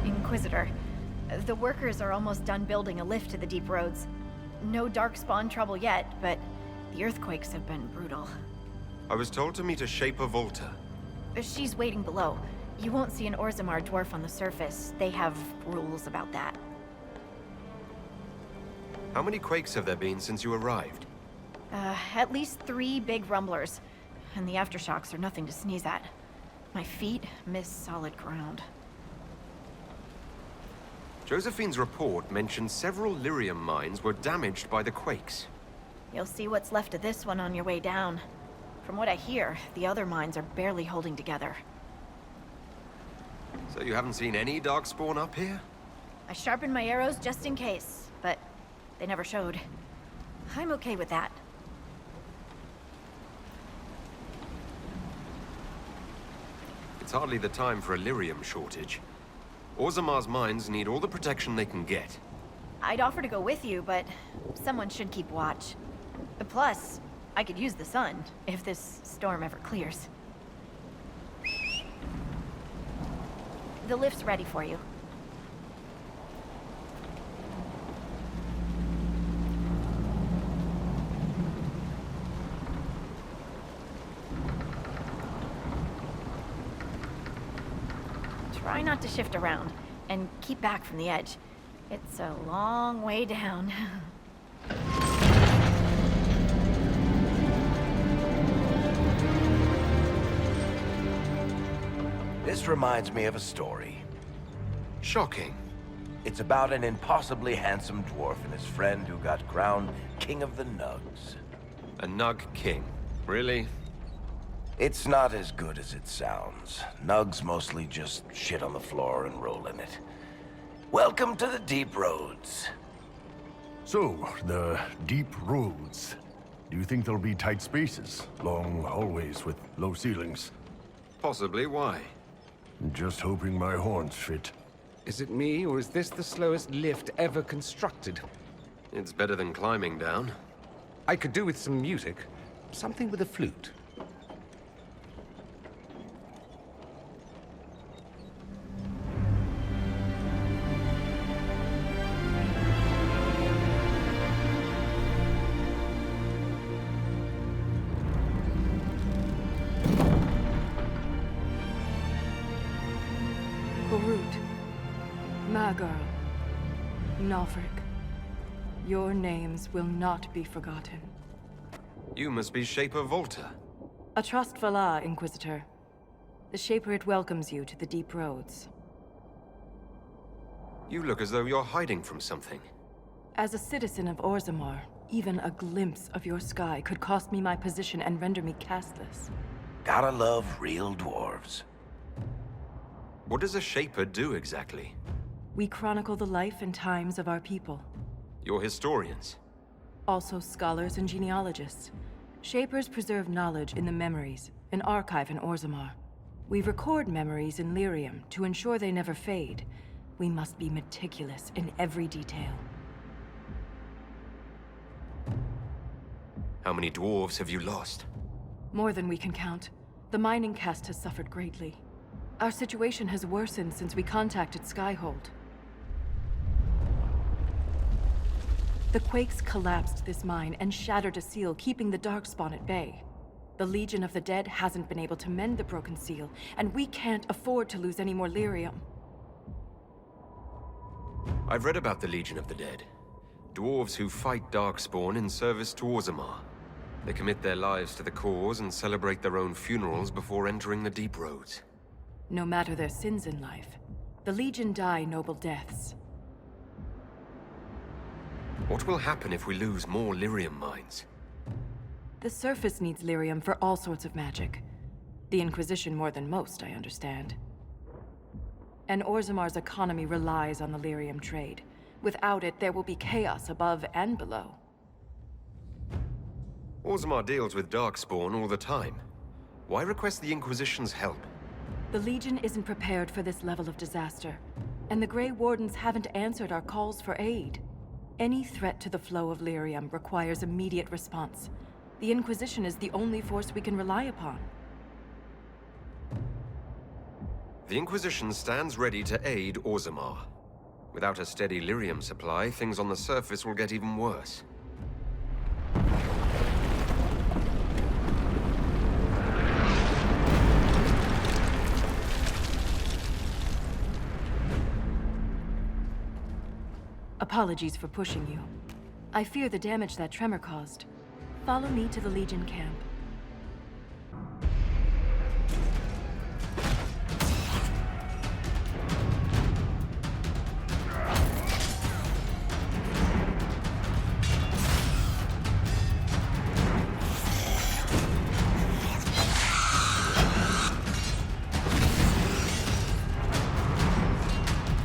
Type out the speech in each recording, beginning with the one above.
Inquisitor. The workers are almost done building a lift to the deep roads. No Darkspawn trouble yet, but the earthquakes have been brutal. I was told to meet a Shaper Valta. She's waiting below. You won't see an Orzammar dwarf on the surface. They have rules about that. How many quakes have there been since you arrived? At least 3 big rumblers. And the aftershocks are nothing to sneeze at. My feet miss solid ground. Josephine's report mentioned several lyrium mines were damaged by the quakes. You'll see what's left of this one on your way down. From what I hear, the other mines are barely holding together. So you haven't seen any Darkspawn up here? I sharpened my arrows just in case, but they never showed. I'm okay with that. It's hardly the time for a lyrium shortage. Orzammar's mines need all the protection they can get. I'd offer to go with you, but someone should keep watch. Plus, I could use the sun, if this storm ever clears. The lift's ready for you. Try not to shift around, and keep back from the edge. It's a long way down. This reminds me of a story. Shocking. It's about an impossibly handsome dwarf and his friend who got crowned King of the Nugs. A Nug King. Really? It's not as good as it sounds. Nugs mostly just shit on the floor and roll in it. Welcome to the deep roads. So, the deep roads. Do you think there'll be tight spaces? Long hallways with low ceilings? Possibly. Why? Just hoping my horns fit. Is it me, or is this the slowest lift ever constructed? It's better than climbing down. I could do with some music. Something with a flute. Nalfric, your names will not be forgotten. You must be Shaper Valta. A Trust Vala, Inquisitor. The Shaper it welcomes you to the deep roads. You look as though you're hiding from something. As a citizen of Orzammar, even a glimpse of your sky could cost me my position and render me castless. Gotta love real dwarves. What does a Shaper do exactly? We chronicle the life and times of our people. You're historians. Also scholars and genealogists. Shapers preserve knowledge in the memories, an archive in Orzammar. We record memories in lyrium to ensure they never fade. We must be meticulous in every detail. How many dwarves have you lost? More than we can count. The mining caste has suffered greatly. Our situation has worsened since we contacted Skyhold. The quakes collapsed this mine and shattered a seal, keeping the Darkspawn at bay. The Legion of the Dead hasn't been able to mend the broken seal, and we can't afford to lose any more lyrium. I've read about the Legion of the Dead. Dwarves who fight Darkspawn in service to Orzammar. They commit their lives to the cause and celebrate their own funerals before entering the deep roads. No matter their sins in life, the Legion die noble deaths. What will happen if we lose more lyrium mines? The surface needs lyrium for all sorts of magic. The Inquisition more than most, I understand. And Orzammar's economy relies on the lyrium trade. Without it, there will be chaos above and below. Orzammar deals with Darkspawn all the time. Why request the Inquisition's help? The Legion isn't prepared for this level of disaster, and the Grey Wardens haven't answered our calls for aid. Any threat to the flow of lyrium requires immediate response. The Inquisition is the only force we can rely upon. The Inquisition stands ready to aid Orzammar. Without a steady lyrium supply, things on the surface will get even worse. Apologies for pushing you. I fear the damage that tremor caused. Follow me to the Legion camp.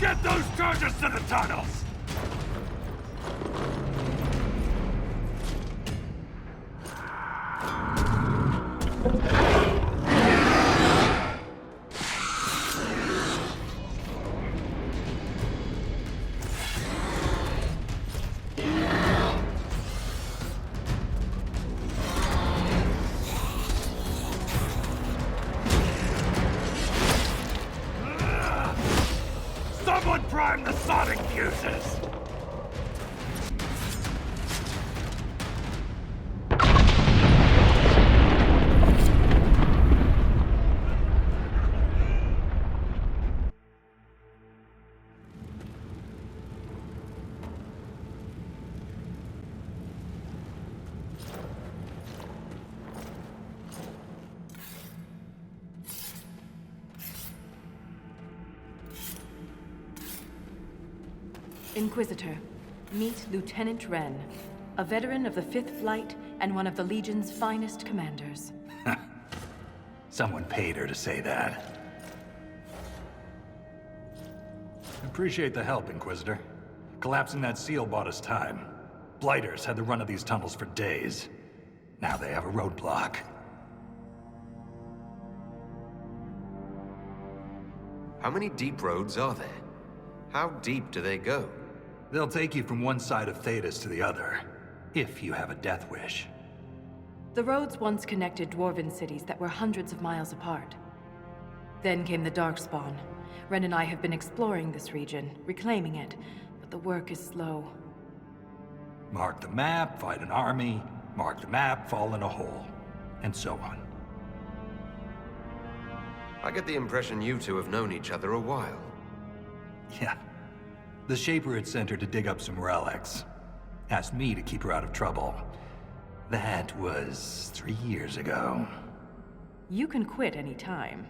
Get those charges to the tunnels! Someone prime the sonic fuses! Inquisitor, meet Lieutenant Renn, a veteran of the 5th Flight and one of the Legion's finest commanders. Someone paid her to say that. Appreciate the help, Inquisitor. Collapsing that seal bought us time. Blighters had the run of these tunnels for days. Now they have a roadblock. How many deep roads are there? How deep do they go? They'll take you from one side of Thedas to the other, if you have a death wish. The roads once connected dwarven cities that were hundreds of miles apart. Then came the Darkspawn. Renn and I have been exploring this region, reclaiming it, but the work is slow. Mark the map, fight an army. Mark the map, fall in a hole. And so on. I get the impression you two have known each other a while. Yeah. The Shaper had sent her to dig up some relics. Asked me to keep her out of trouble. That was 3 years ago. You can quit any time.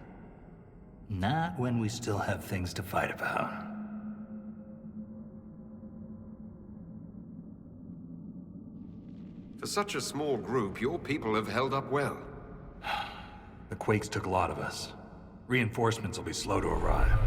Not when we still have things to fight about. For such a small group, your people have held up well. The quakes took a lot of us. Reinforcements will be slow to arrive.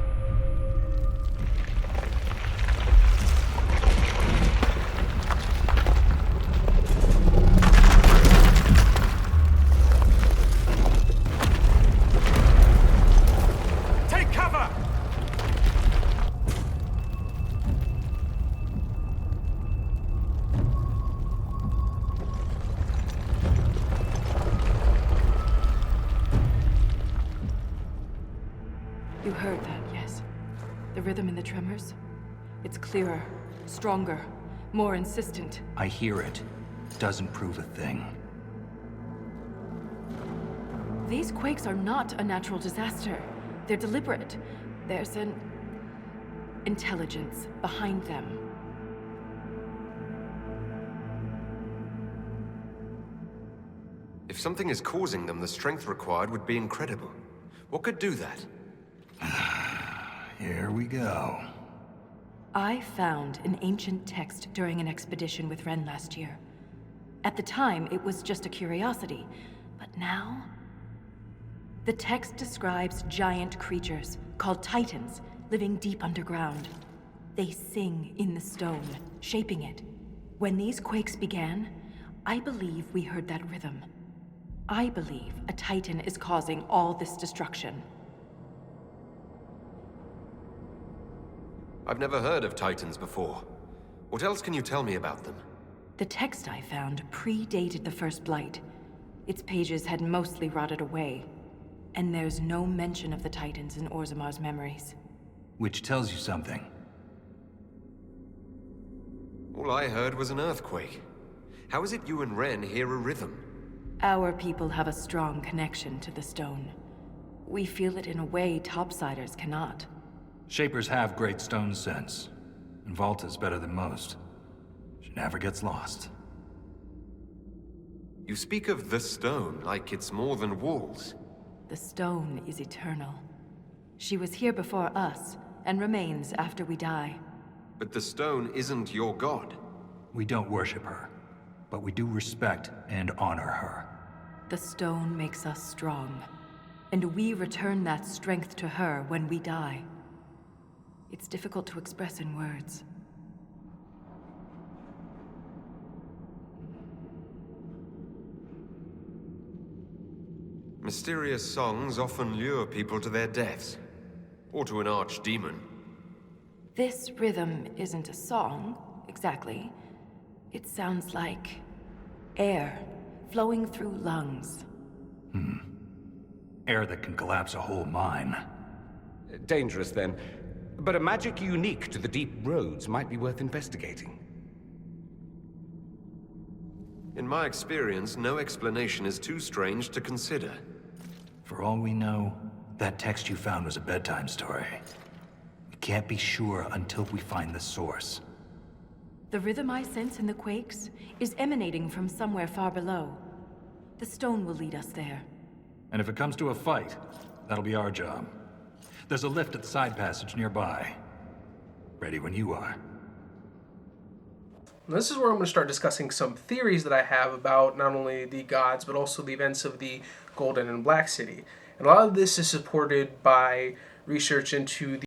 You heard that, yes? The rhythm in the tremors? It's clearer, stronger, more insistent. I hear it. Doesn't prove a thing. These quakes are not a natural disaster. They're deliberate. There's an intelligence behind them. If something is causing them, the strength required would be incredible. What could do that? Here we go. I found an ancient text during an expedition with Renn last year. At the time, it was just a curiosity. But now... The text describes giant creatures, called Titans, living deep underground. They sing in the stone, shaping it. When these quakes began, I believe we heard that rhythm. I believe a Titan is causing all this destruction. I've never heard of Titans before. What else can you tell me about them? The text I found predated the First Blight. Its pages had mostly rotted away. And there's no mention of the Titans in Orzammar's memories. Which tells you something. All I heard was an earthquake. How is it you and Renn hear a rhythm? Our people have a strong connection to the stone. We feel it in a way topsiders cannot. Shapers have great stone sense, and Valta's better than most. She never gets lost. You speak of the stone like it's more than walls. The stone is eternal. She was here before us, and remains after we die. But the stone isn't your god. We don't worship her, but we do respect and honor her. The stone makes us strong, and we return that strength to her when we die. It's difficult to express in words. Mysterious songs often lure people to their deaths, or to an archdemon. This rhythm isn't a song, exactly. It sounds like air flowing through lungs. Air that can collapse a whole mine. Dangerous, then. But a magic unique to the deep roads might be worth investigating. In my experience, no explanation is too strange to consider. For all we know, that text you found was a bedtime story. We can't be sure until we find the source. The rhythm I sense in the quakes is emanating from somewhere far below. The stone will lead us there. And if it comes to a fight, that'll be our job. There's a lift at the side passage nearby. Ready when you are. This is where I'm going to start discussing some theories that I have about not only the gods, but also the events of the Golden and Black City. And a lot of this is supported by research into